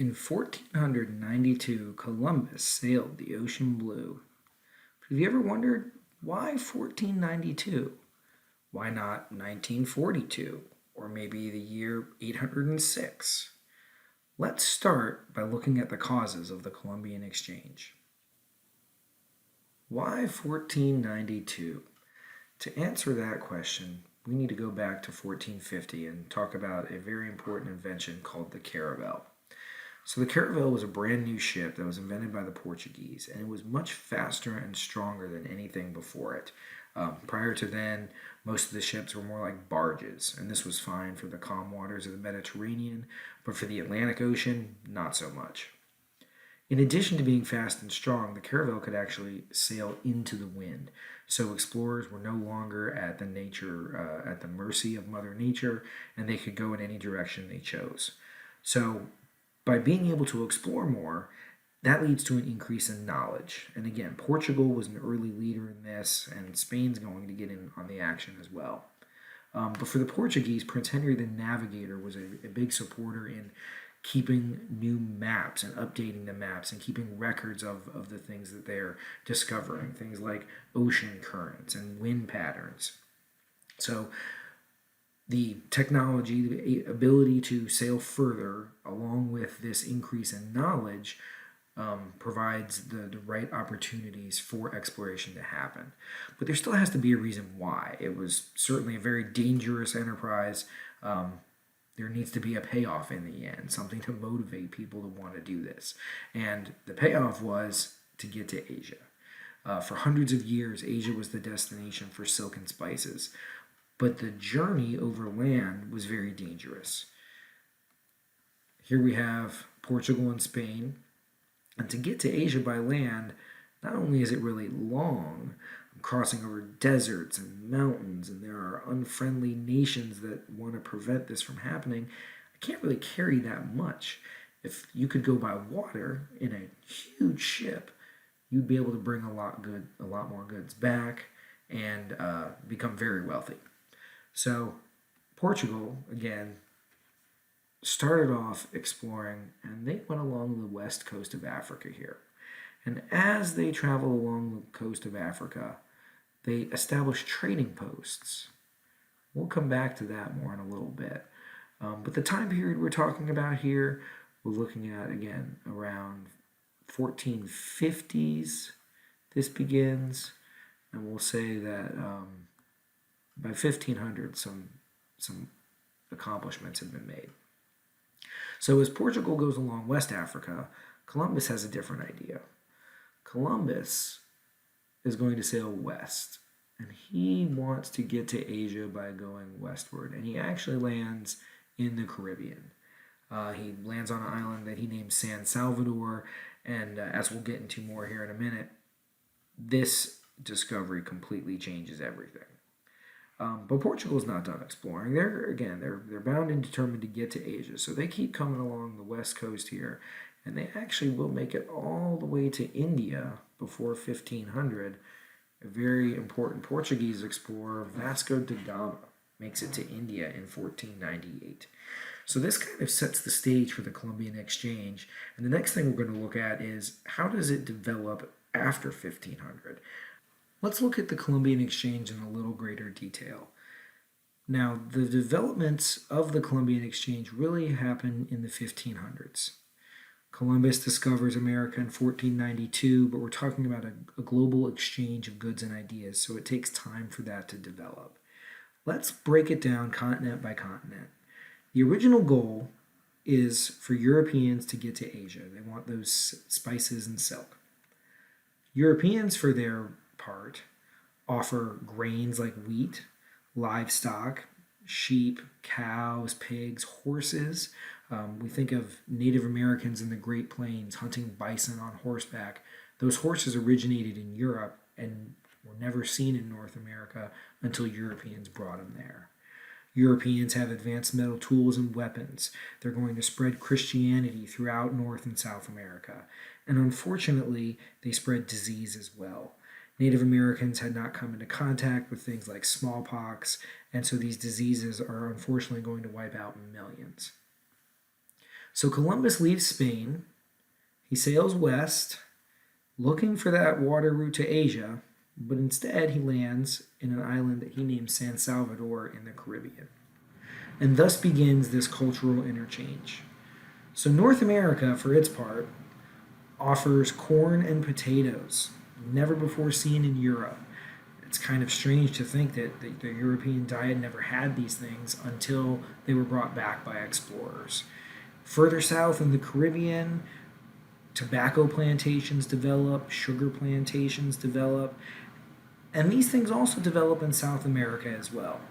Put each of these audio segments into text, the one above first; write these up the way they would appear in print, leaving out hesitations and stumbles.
In 1492, Columbus sailed the ocean blue. Have you ever wondered why 1492? Why not 1942 or maybe the year 806? Let's start by looking at the causes of the Columbian Exchange. Why 1492? To answer that question, we need to go back to 1450 and talk about a very important invention called the caravel. So the caravel was a brand new ship that was invented by the Portuguese, and it was much faster and stronger than anything before it. Prior to then, most of the ships were more like barges, and this was fine for the calm waters of the Mediterranean, but for the Atlantic Ocean, not so much. In addition to being fast and strong, the caravel could actually sail into the wind, so explorers were no longer at the mercy of Mother Nature, and they could go in any direction they chose. So by being able to explore more, that leads to an increase in knowledge. And again, Portugal was an early leader in this, and Spain's going to get in on the action as well. But for the Portuguese, Prince Henry the Navigator was a big supporter in keeping new maps and updating the maps and keeping records of the things that they're discovering, things like ocean currents and wind patterns. So the technology, the ability to sail further, along with this increase in knowledge, provides the right opportunities for exploration to happen. But there still has to be a reason why. It was certainly a very dangerous enterprise. There needs to be a payoff in the end, something to motivate people to want to do this. And the payoff was to get to Asia. For hundreds of years, Asia was the destination for silk and spices. But the journey over land was very dangerous. Here we have Portugal and Spain. And to get to Asia by land, not only is it really long, crossing over deserts and mountains, and there are unfriendly nations that want to prevent this from happening, I can't really carry that much. If you could go by water in a huge ship, you'd be able to bring a lot more goods back and become very wealthy. So Portugal, again, started off exploring, and they went along the west coast of Africa here. And as they traveled along the coast of Africa, they established trading posts. We'll come back to that more in a little bit. But the time period we're talking about here, we're looking at, again, around 1450s. This begins, and we'll say that by 1500, some accomplishments have been made. So as Portugal goes along West Africa, Columbus has a different idea. Columbus is going to sail west, and he wants to get to Asia by going westward, and he actually lands in the Caribbean. He lands on an island that he names San Salvador, and as we'll get into more here in a minute, this discovery completely changes everything. But Portugal is not done exploring. They're bound and determined to get to Asia, so they keep coming along the west coast here, and they actually will make it all the way to India before 1500. A very important Portuguese explorer, Vasco da Gama, makes it to India in 1498. So this kind of sets the stage for the Columbian Exchange, and the next thing we're going to look at is how does it develop after 1500? Let's look at the Columbian Exchange in a little greater detail. Now, the developments of the Columbian Exchange really happen in the 1500s. Columbus discovers America in 1492, but we're talking about a global exchange of goods and ideas, so it takes time for that to develop. Let's break it down continent by continent. The original goal is for Europeans to get to Asia. They want those spices and silk. Europeans, for their part, offer grains like wheat, livestock, sheep, cows, pigs, horses. We think of Native Americans in the Great Plains hunting bison on horseback. Those horses originated in Europe and were never seen in North America until Europeans brought them there. Europeans have advanced metal tools and weapons. They're going to spread Christianity throughout North and South America. And unfortunately, they spread disease as well. Native Americans had not come into contact with things like smallpox, and so these diseases are unfortunately going to wipe out millions. So Columbus leaves Spain, he sails west, looking for that water route to Asia, but instead he lands in an island that he named San Salvador in the Caribbean. And thus begins this cultural interchange. So North America, for its part, offers corn and potatoes, never before seen in Europe. It's kind of strange to think that the European diet never had these things until they were brought back by explorers. Further south in the Caribbean, tobacco plantations develop, sugar plantations develop, and these things also develop in South America as well.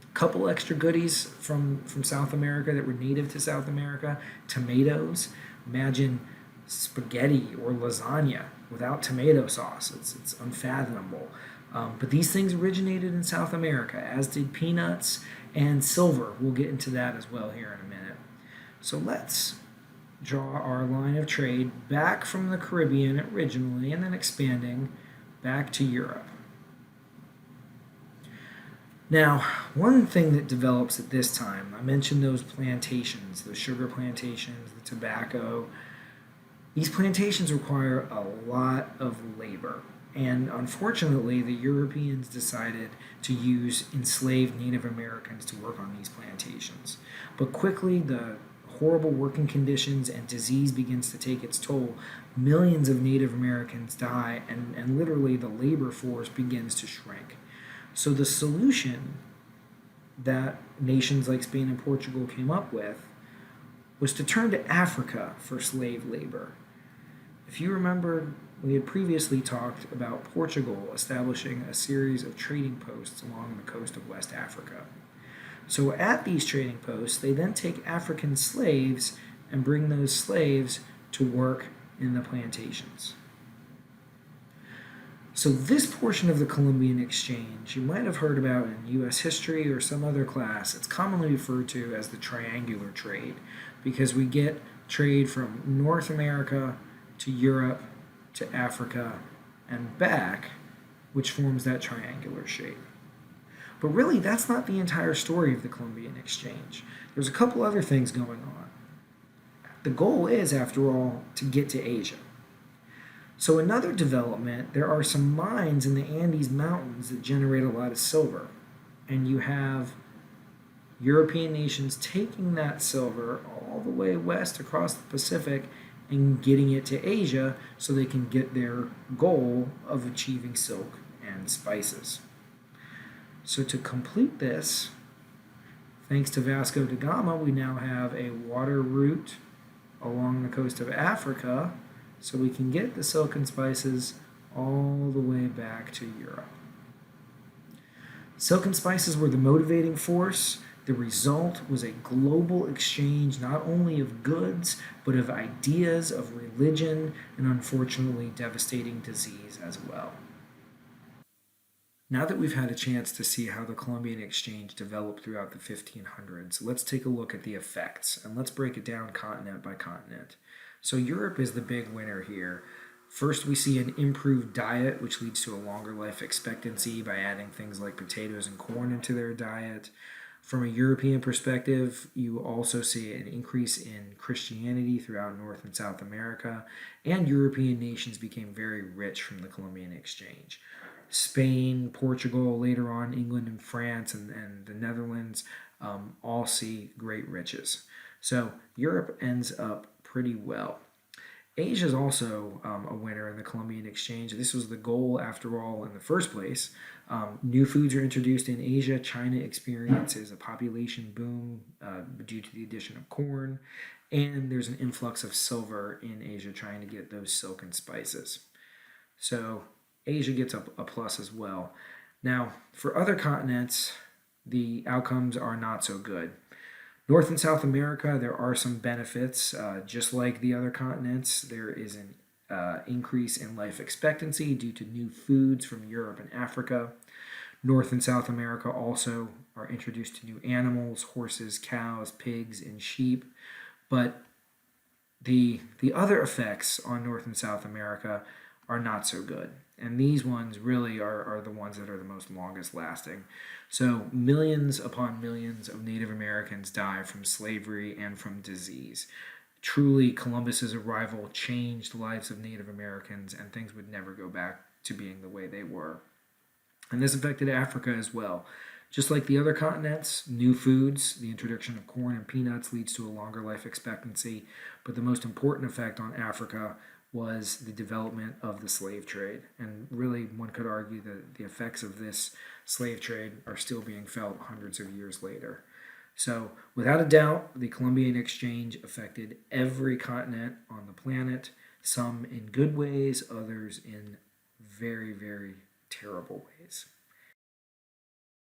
A couple extra goodies from South America that were native to South America: tomatoes. Imagine spaghetti or lasagna without tomato sauce. It's unfathomable. But these things originated in South America, as did peanuts and silver. We'll get into that as well here in a minute. So let's draw our line of trade back from the Caribbean originally and then expanding back to Europe. Now, one thing that develops at this time, I mentioned those plantations, those sugar plantations, the tobacco. These plantations require a lot of labor. And unfortunately, the Europeans decided to use enslaved Native Americans to work on these plantations. But quickly, the horrible working conditions and disease begins to take its toll. Millions of Native Americans die, and literally the labor force begins to shrink. So the solution that nations like Spain and Portugal came up with was to turn to Africa for slave labor. If you remember, we had previously talked about Portugal establishing a series of trading posts along the coast of West Africa. So at these trading posts, they then take African slaves and bring those slaves to work in the plantations. So this portion of the Columbian Exchange you might have heard about in U.S. history or some other class. It's commonly referred to as the triangular trade because we get trade from North America to Europe to Africa and back, which forms that triangular shape. But really, that's not the entire story of the Columbian Exchange. There's a couple other things going on. The goal is, after all, to get to Asia. So another development, there are some mines in the Andes Mountains that generate a lot of silver. And you have European nations taking that silver all the way west across the Pacific and getting it to Asia so they can get their goal of achieving silk and spices. So to complete this, thanks to Vasco da Gama, we now have a water route along the coast of Africa so we can get the silk and spices all the way back to Europe. Silk and spices were the motivating force. The result was a global exchange not only of goods, but of ideas, of religion, and unfortunately devastating disease as well. Now that we've had a chance to see how the Columbian Exchange developed throughout the 1500s, let's take a look at the effects, and let's break it down continent by continent. So Europe is the big winner here. First, we see an improved diet, which leads to a longer life expectancy by adding things like potatoes and corn into their diet. From a European perspective, you also see an increase in Christianity throughout North and South America, and European nations became very rich from the Columbian Exchange. Spain, Portugal, later on England and France and the Netherlands all see great riches. So Europe ends up pretty well. Asia is also a winner in the Columbian Exchange. This was the goal, after all, in the first place. New foods are introduced in Asia. China experiences a population boom due to the addition of corn. And there's an influx of silver in Asia trying to get those silk and spices. So Asia gets a plus as well. Now, for other continents, the outcomes are not so good. North and South America, there are some benefits. Just like the other continents, there is an increase in life expectancy due to new foods from Europe and Africa. North and South America also are introduced to new animals, horses, cows, pigs, and sheep. But the other effects on North and South America are not so good. And these ones really are the ones that are the most longest lasting. So millions upon millions of Native Americans die from slavery and from disease. Truly, Columbus's arrival changed the lives of Native Americans, and things would never go back to being the way they were. And this affected Africa as well. Just like the other continents, new foods, the introduction of corn and peanuts leads to a longer life expectancy. But the most important effect on Africa was the development of the slave trade. And really, one could argue that the effects of this slave trade are still being felt hundreds of years later. So, without a doubt, the Columbian Exchange affected every continent on the planet, some in good ways, others in very, very terrible ways.